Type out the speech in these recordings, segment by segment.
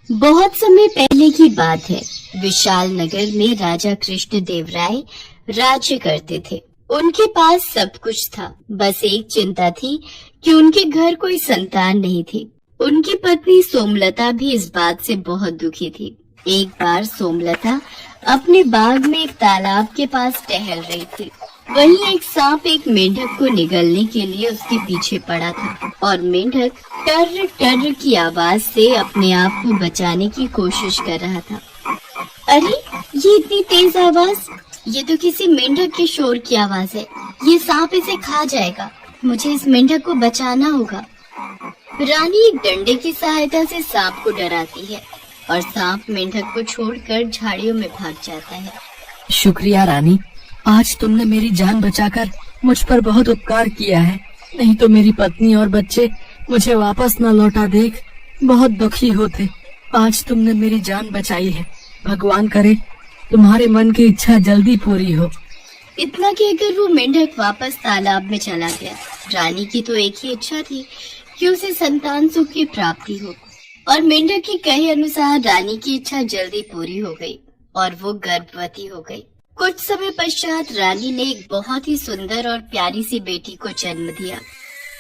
बहुत समय पहले की बात है। विशाल नगर में राजा कृष्णदेव राय राज्य करते थे। उनके पास सब कुछ था, बस एक चिंता थी कि उनके घर कोई संतान नहीं थी। उनकी पत्नी सोमलता भी इस बात से बहुत दुखी थी। एक बार सोमलता अपने बाग में एक तालाब के पास टहल रही थी। वहीं एक सांप एक मेंढक को निगलने के लिए उसके पीछे पड़ा था और मेंढक टर्र टर्र की आवाज से अपने आप को बचाने की कोशिश कर रहा था। अरे, ये इतनी तेज आवाज! ये तो किसी मेंढक के शोर की आवाज है। ये सांप इसे खा जाएगा। मुझे इस मेंढक को बचाना होगा। रानी एक डंडे की सहायता से सांप को डराती है और सांप मेंढक को छोड़कर झाड़ियों में भाग जाता है। शुक्रिया रानी, आज तुमने मेरी जान बचाकर मुझ पर बहुत उपकार किया है। नहीं तो मेरी पत्नी और बच्चे मुझे वापस न लौटा देख बहुत दुखी होते। आज तुमने मेरी जान बचाई है। भगवान करे तुम्हारे मन की इच्छा जल्दी पूरी हो। इतना कहकर वो मेंढक वापस तालाब में चला गया। रानी की तो एक ही इच्छा थी कि उसे संतान सुख की प्राप्ति हो और मेंढक के कहे अनुसार रानी की इच्छा जल्दी पूरी हो गई और वो गर्भवती हो गई। कुछ समय पश्चात रानी ने एक बहुत ही सुंदर और प्यारी सी बेटी को जन्म दिया।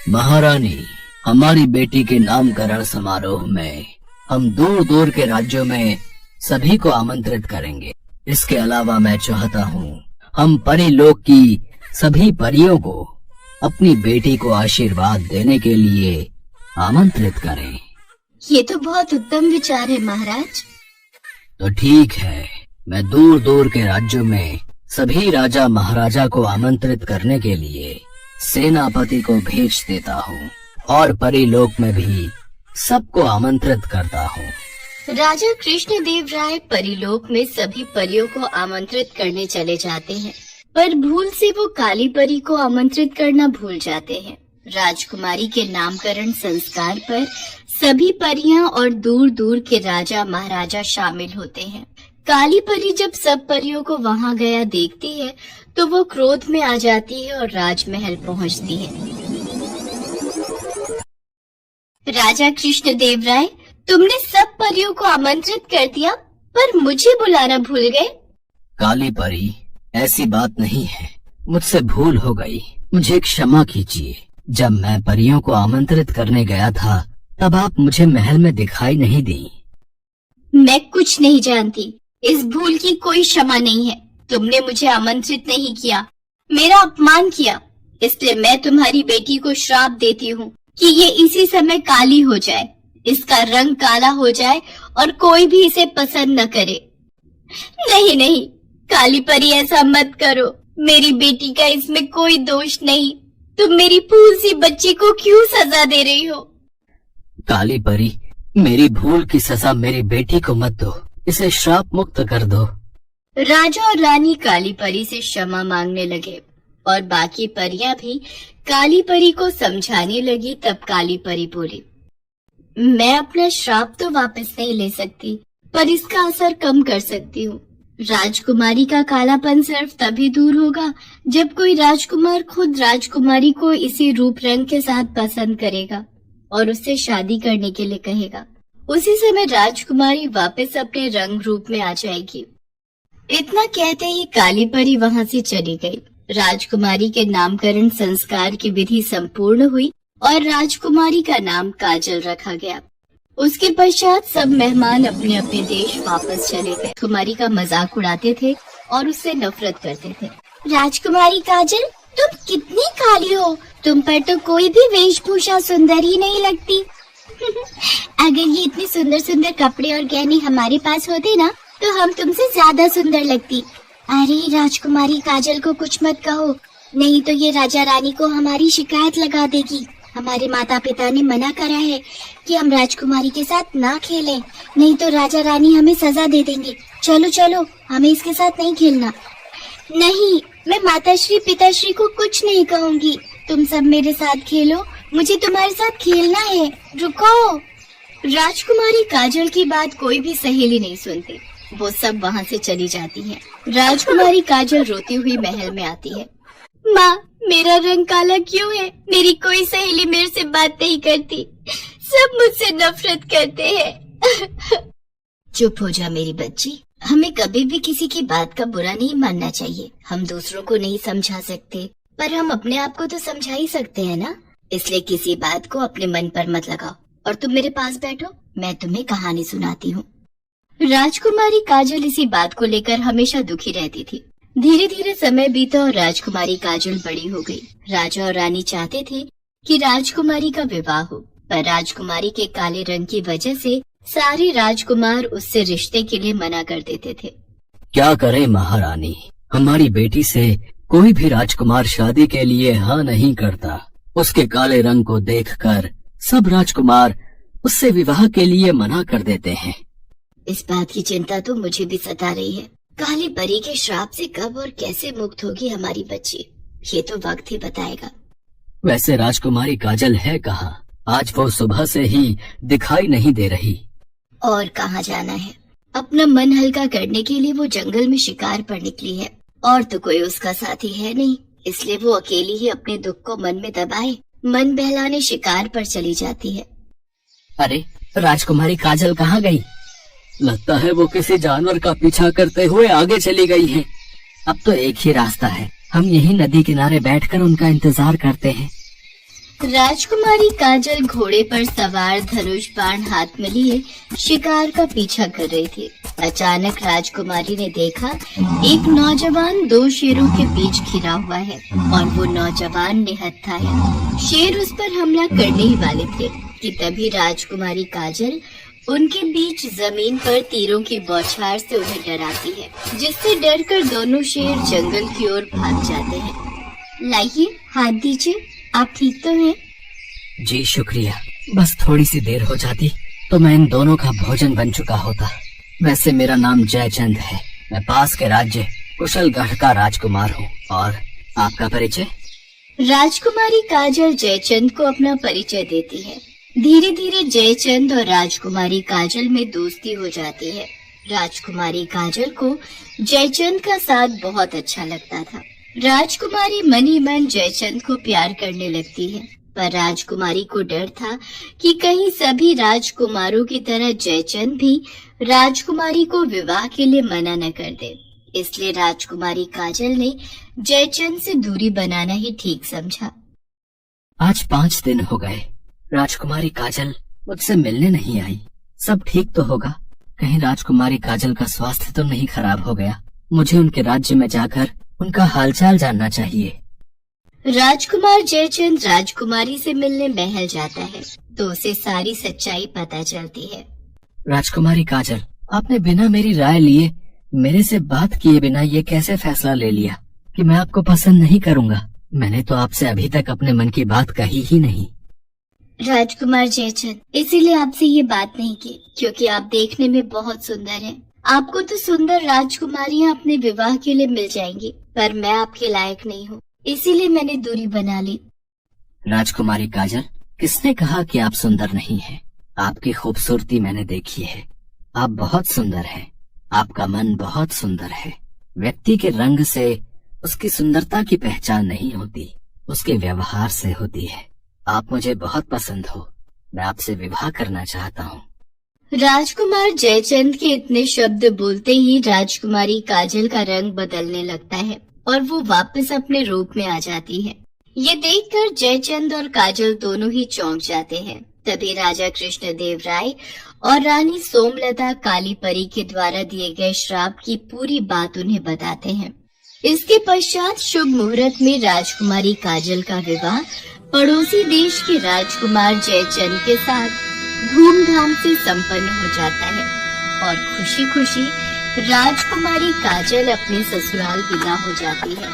महारानी, हमारी बेटी के नामकरण समारोह में हम दूर दूर के राज्यों में सभी को आमंत्रित करेंगे। इसके अलावा मैं चाहता हूँ हम परी लोक की सभी परियों को अपनी बेटी को आशीर्वाद देने के लिए आमंत्रित करें। ये तो बहुत उत्तम विचार है महाराज। तो ठीक है, मैं दूर दूर के राज्यों में सभी राजा महाराजा को आमंत्रित करने के लिए सेनापति को भेज देता हूँ और परीलोक में भी सबको आमंत्रित करता हूँ। राजा कृष्णदेव राय परीलोक में सभी परियों को आमंत्रित करने चले जाते हैं, पर भूल से वो काली परी को आमंत्रित करना भूल जाते हैं। राजकुमारी के नामकरण संस्कार पर सभी परियां और दूर दूर के राजा महाराजा शामिल होते हैं। काली परी जब सब परियों को वहां गया देखती है तो वो क्रोध में आ जाती है और राजमहल पहुंचती है। राजा कृष्णदेव राय, तुमने सब परियों को आमंत्रित कर दिया पर मुझे बुलाना भूल गए। काली परी, ऐसी बात नहीं है, मुझसे भूल हो गई, मुझे क्षमा कीजिए। जब मैं परियों को आमंत्रित करने गया था तब आप मुझे महल में दिखाई नहीं दी। मैं कुछ नहीं जानती, इस भूल की कोई क्षमा नहीं है। तुमने मुझे आमंत्रित नहीं किया, मेरा अपमान किया, इसलिए मैं तुम्हारी बेटी को श्राप देती हूँ कि ये इसी समय काली हो जाए, इसका रंग काला हो जाए और कोई भी इसे पसंद न करे। नहीं नहीं काली परी, ऐसा मत करो। मेरी बेटी का इसमें कोई दोष नहीं। तुम मेरी फूल सी बच्ची को क्यों सजा दे रही हो? काली परी, मेरी भूल की सजा मेरी बेटी को मत दो, इसे श्राप मुक्त कर दो। राजा और रानी काली परी से क्षमा मांगने लगे और बाकी परियां भी काली परी को समझाने लगी। तब काली परी बोली, मैं अपना श्राप तो वापस नहीं ले सकती, पर इसका असर कम कर सकती हूँ। राजकुमारी का कालापन सिर्फ तभी दूर होगा जब कोई राजकुमार खुद राजकुमारी को इसी रूप रंग के साथ पसंद करेगा और उससे शादी करने के लिए कहेगा। उसी समय राजकुमारी वापस अपने रंग रूप में आ जाएगी। इतना कहते ही काली परी वहाँ से चली गई। राजकुमारी के नामकरण संस्कार की विधि संपूर्ण हुई और राजकुमारी का नाम काजल रखा गया। उसके पश्चात सब मेहमान अपने अपने देश वापस चले गए। कुमारी का मजाक उड़ाते थे और उससे नफरत करते थे। राजकुमारी काजल, तुम कितनी काली हो, तुम पर तो कोई भी वेशभूषा सुंदर ही नहीं लगती। अगर ये इतने सुंदर सुंदर कपड़े और गहने हमारे पास होते ना तो हम तुमसे ज्यादा सुंदर लगती। अरे राजकुमारी काजल को कुछ मत कहो, नहीं तो ये राजा रानी को हमारी शिकायत लगा देगी। हमारे माता पिता ने मना करा है कि हम राजकुमारी के साथ ना खेलें, नहीं तो राजा रानी हमें सजा दे देंगे। चलो चलो, हमें इसके साथ नहीं खेलना। नहीं, मैं माताश्री पिताश्री को कुछ नहीं कहूँगी। तुम सब मेरे साथ खेलो, मुझे तुम्हारे साथ खेलना है। रुको। राजकुमारी काजल की बात कोई भी सहेली नहीं सुनती। वो सब वहाँ से चली जाती हैं। राजकुमारी काजल रोती हुई महल में आती है। माँ, मेरा रंग काला क्यों है? मेरी कोई सहेली मेरे से बात नहीं करती, सब मुझसे नफरत करते हैं। चुप हो जा मेरी बच्ची। हमें कभी भी किसी की बात का बुरा नहीं मानना चाहिए। हम दूसरों को नहीं समझा सकते, पर हम अपने आप को तो समझा ही सकते हैं ना। इसलिए किसी बात को अपने मन पर मत लगाओ और तुम मेरे पास बैठो, मैं तुम्हें कहानी सुनाती हूँ। राजकुमारी काजल इसी बात को लेकर हमेशा दुखी रहती थी। धीरे धीरे समय बीता और राजकुमारी काजल बड़ी हो गई। राजा और रानी चाहते थे कि राजकुमारी का विवाह हो, पर राजकुमारी के काले रंग की वजह से सारे राजकुमार उससे रिश्ते के लिए मना कर देते थे। क्या करे महारानी, हमारी बेटी से कोई भी राजकुमार शादी के लिए हाँ नहीं करता। उसके काले रंग को देखकर सब राजकुमार उससे विवाह के लिए मना कर देते हैं। इस बात की चिंता तो मुझे भी सता रही है। काली परी के श्राप से कब और कैसे मुक्त होगी हमारी बच्ची, ये तो वक्त ही बताएगा। वैसे राजकुमारी काजल है कहाँ? आज वो सुबह से ही दिखाई नहीं दे रही। और कहाँ जाना है, अपना मन हल्का करने के लिए वो जंगल में शिकार पर निकली है। और तो कोई उसका साथी है नहीं, इसलिए वो अकेली ही अपने दुख को मन में दबाए मन बहलाने शिकार पर चली जाती है। अरे राजकुमारी काजल कहाँ गई? लगता है वो किसी जानवर का पीछा करते हुए आगे चली गई है। अब तो एक ही रास्ता है, हम यहीं नदी किनारे बैठकर उनका इंतजार करते हैं। राजकुमारी काजल घोड़े पर सवार धनुष बाण हाथ में लिए शिकार का पीछा कर रही थी। अचानक राजकुमारी ने देखा एक नौजवान दो शेरों के बीच घिरा हुआ है और वो नौजवान निहत्था है। शेर उस पर हमला करने ही वाले थे कि तभी राजकुमारी काजल उनके बीच जमीन पर तीरों की बौछार से उन्हें डराती है, जिससे डरकर दोनों शेर जंगल की ओर भाग जाते हैं। लाइए हाथ दीजिए, आप ठीक तो हैं? जी शुक्रिया, बस थोड़ी सी देर हो जाती तो मैं इन दोनों का भोजन बन चुका होता। वैसे मेरा नाम जयचंद है, मैं पास के राज्य कुशलगढ़ का राजकुमार हूँ। और आपका परिचय? राजकुमारी काजल जयचंद को अपना परिचय देती है। धीरे धीरे जयचंद और राजकुमारी काजल में दोस्ती हो जाती है। राजकुमारी काजल को जयचंद का साथ बहुत अच्छा लगता था। राजकुमारी मन ही मन जयचंद को प्यार करने लगती है, पर राजकुमारी को डर था कि कहीं सभी राजकुमारों की तरह जयचंद भी राजकुमारी को विवाह के लिए मना न कर दे। इसलिए राजकुमारी काजल ने जयचंद से दूरी बनाना ही ठीक समझा। आज 5 दिन हो गए, राजकुमारी काजल मुझसे मिलने नहीं आई। सब ठीक तो होगा, कहीं राजकुमारी काजल का स्वास्थ्य तो नहीं खराब हो गया। मुझे उनके राज्य में जाकर उनका हालचाल जानना चाहिए। राजकुमार जयचंद राजकुमारी से मिलने महल जाता है तो उसे सारी सच्चाई पता चलती है। राजकुमारी काजल, आपने बिना मेरी राय लिए, मेरे से बात किए बिना ये कैसे फैसला ले लिया कि मैं आपको पसंद नहीं करूंगा? मैंने तो आपसे अभी तक अपने मन की बात कही ही नहीं। राजकुमार जयचंद, इसीलिए आपसे ये बात नहीं की क्योंकि आप देखने में बहुत सुंदर हैं। आपको तो सुंदर राजकुमारियां अपने विवाह के लिए मिल जाएंगी, पर मैं आपके लायक नहीं हूँ, इसीलिए मैंने दूरी बना ली। राजकुमारी काजल, किसने कहा कि आप सुंदर नहीं हैं? आपकी खूबसूरती मैंने देखी है, आप बहुत सुंदर हैं। आपका मन बहुत सुंदर है। व्यक्ति के रंग से उसकी सुंदरता की पहचान नहीं होती, उसके व्यवहार से होती है। आप मुझे बहुत पसंद हो, मैं आपसे विवाह करना चाहता हूँ। राजकुमार जयचंद के इतने शब्द बोलते ही राजकुमारी काजल का रंग बदलने लगता है और वो वापस अपने रूप में आ जाती है। ये देखकर जयचंद और काजल दोनों ही चौंक जाते हैं। तभी राजा कृष्णदेव राय और रानी सोमलता काली परी के द्वारा दिए गए श्राप की पूरी बात उन्हें बताते हैं। इसके पश्चात शुभ मुहूर्त में राजकुमारी काजल का विवाह पड़ोसी देश के राजकुमार जयचंद के साथ धूमधाम से संपन्न हो जाता है और खुशी खुशी राजकुमारी काजल अपने ससुराल विदा हो जाती है।